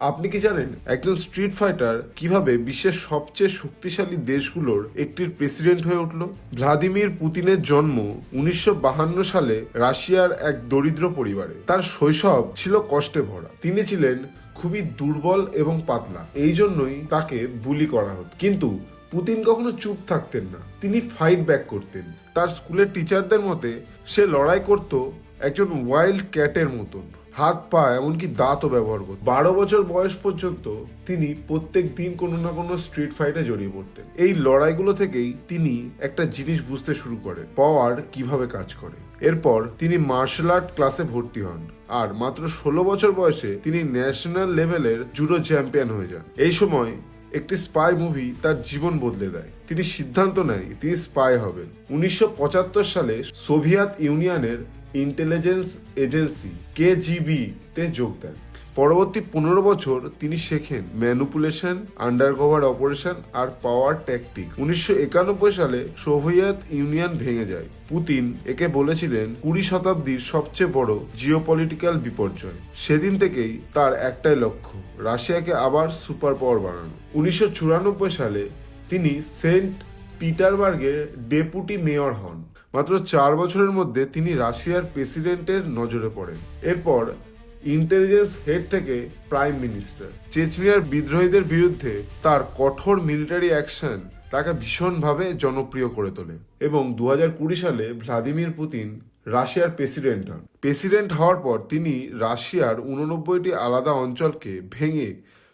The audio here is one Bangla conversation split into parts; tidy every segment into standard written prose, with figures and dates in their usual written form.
আপনি কি জানেন একজন স্ট্রিট ফাইটার কিভাবে বিশ্বের সবচেয়ে শক্তিশালী দেশগুলোর একটির প্রেসিডেন্ট হয়ে উঠল? ভ্লাদিমির পুতিনের জন্ম 1952 সালে রাশিয়ার এক দরিদ্র পরিবারে। তার শৈশব ছিল কষ্টে ভরা। তিনি ছিলেন খুবই দুর্বল এবং পাতলা, এই জন্যই তাকে বুলি করা হতো। কিন্তু পুতিন কখনো চুপ থাকতেন না, তিনি ফাইট ব্যাক করতেন। তার স্কুলের টিচারদের মতে সে লড়াই করত একজন ওয়াইল্ড ক্যাটের মতন, হাত পা এমনকি দাঁতও ব্যবহার করতেন। 12 বছর বয়স পর্যন্ত তিনি প্রত্যেক দিন কোনো না কোনো স্ট্রিট ফাইটে জড়িয়ে পড়তেন। এই লড়াইগুলো থেকেই তিনি একটা জিনিস বুঝতে শুরু করেন, পাওয়ার কিভাবে কাজ করে। এরপর তিনি মার্শাল আর্ট ক্লাসে ভর্তি হন, আর মাত্র 16 বছর বয়সে তিনি ন্যাশনাল লেভেলের জুডো চ্যাম্পিয়ন হয়ে যান। এই সময় একটি স্পাই মুভি তার জীবন বদলে দেয়। তিনি সিদ্ধান্ত নেয় তিনি স্পাই হবেন। 1975 সালে সোভিয়েত ইউনিয়নের ইন্টেলিজেন্স এজেন্সি কেজিবি তে যোগ দেন। পরবর্তী 15 বছর তিনি শেখেন ম্যানুপুলেশন, আন্ডারকভার অপারেশন আর পাওয়ার ট্যাকটিক। 1991 সালে সোভিয়েত ইউনিয়ন ভেঙে যায়। পুতিন একে বলেছিলেন 20 শতাব্দীর সবচেয়ে বড় জিওপলিটিক্যাল বিপর্যয়। সেদিন থেকেই তার একটাই লক্ষ্য, রাশিয়াকে আবার সুপার পাওয়ার বানানো। 1994 সালে তিনি সেন্ট পিটারবার্গের ডেপুটি মেয়র হন। মাত্র 4 বছরের মধ্যে তিনি রাশিয়ার প্রেসিডেন্টের নজরে পড়েন। এরপর ইন্টেলিজেন্স হেড থেকে প্রাইম মিনিস্টার। চেচনিয়ার বিদ্রোহীদের বিরুদ্ধে তার কঠোর মিলিটারি অ্যাকশন তাকে ভীষণভাবে জনপ্রিয় করে তোলে। এবং 2020 সালে ভ্লাদিমির পুতিন রাশিয়ার প্রেসিডেন্ট হন। প্রেসিডেন্ট হওয়ার পর তিনি রাশিয়ার 89টি আলাদা অঞ্চলকে ভেঙে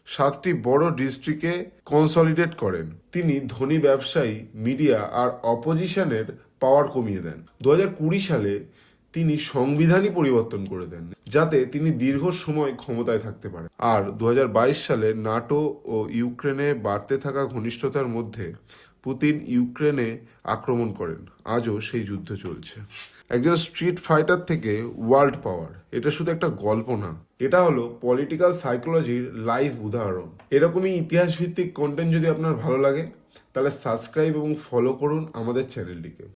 7টি বড় ডিস্ট্রিক্টে কনসলিডেট করেন। তিনি ধনী ব্যবসায়ী, মিডিয়া আর অপোজিশনের পাওয়ার কমিয়ে দেন। 2020 সালে তিনি সংবিধানই পরিবর্তন করে দেন যাতে তিনি দীর্ঘ সময় ক্ষমতায় থাকতে পারেন। আর 2022 সালে নাটো ও ইউক্রেনে বাড়তে থাকা ঘনিষ্ঠতার মধ্যে পুতিন ইউক্রেনে আক্রমণ করেন। আজও সেই যুদ্ধ চলছে। একজন স্ট্রিট ফাইটার থেকে ওয়ার্ল্ড পাওয়ার, এটা শুধু একটা গল্প না, এটা হলো পলিটিক্যাল সাইকোলজির লাইভ উদাহরণ। এরকমই ইতিহাস ভিত্তিক কন্টেন্ট যদি আপনার ভালো লাগে তাহলে সাবস্ক্রাইব এবং ফলো করুন আমাদের চ্যানেলটিকে।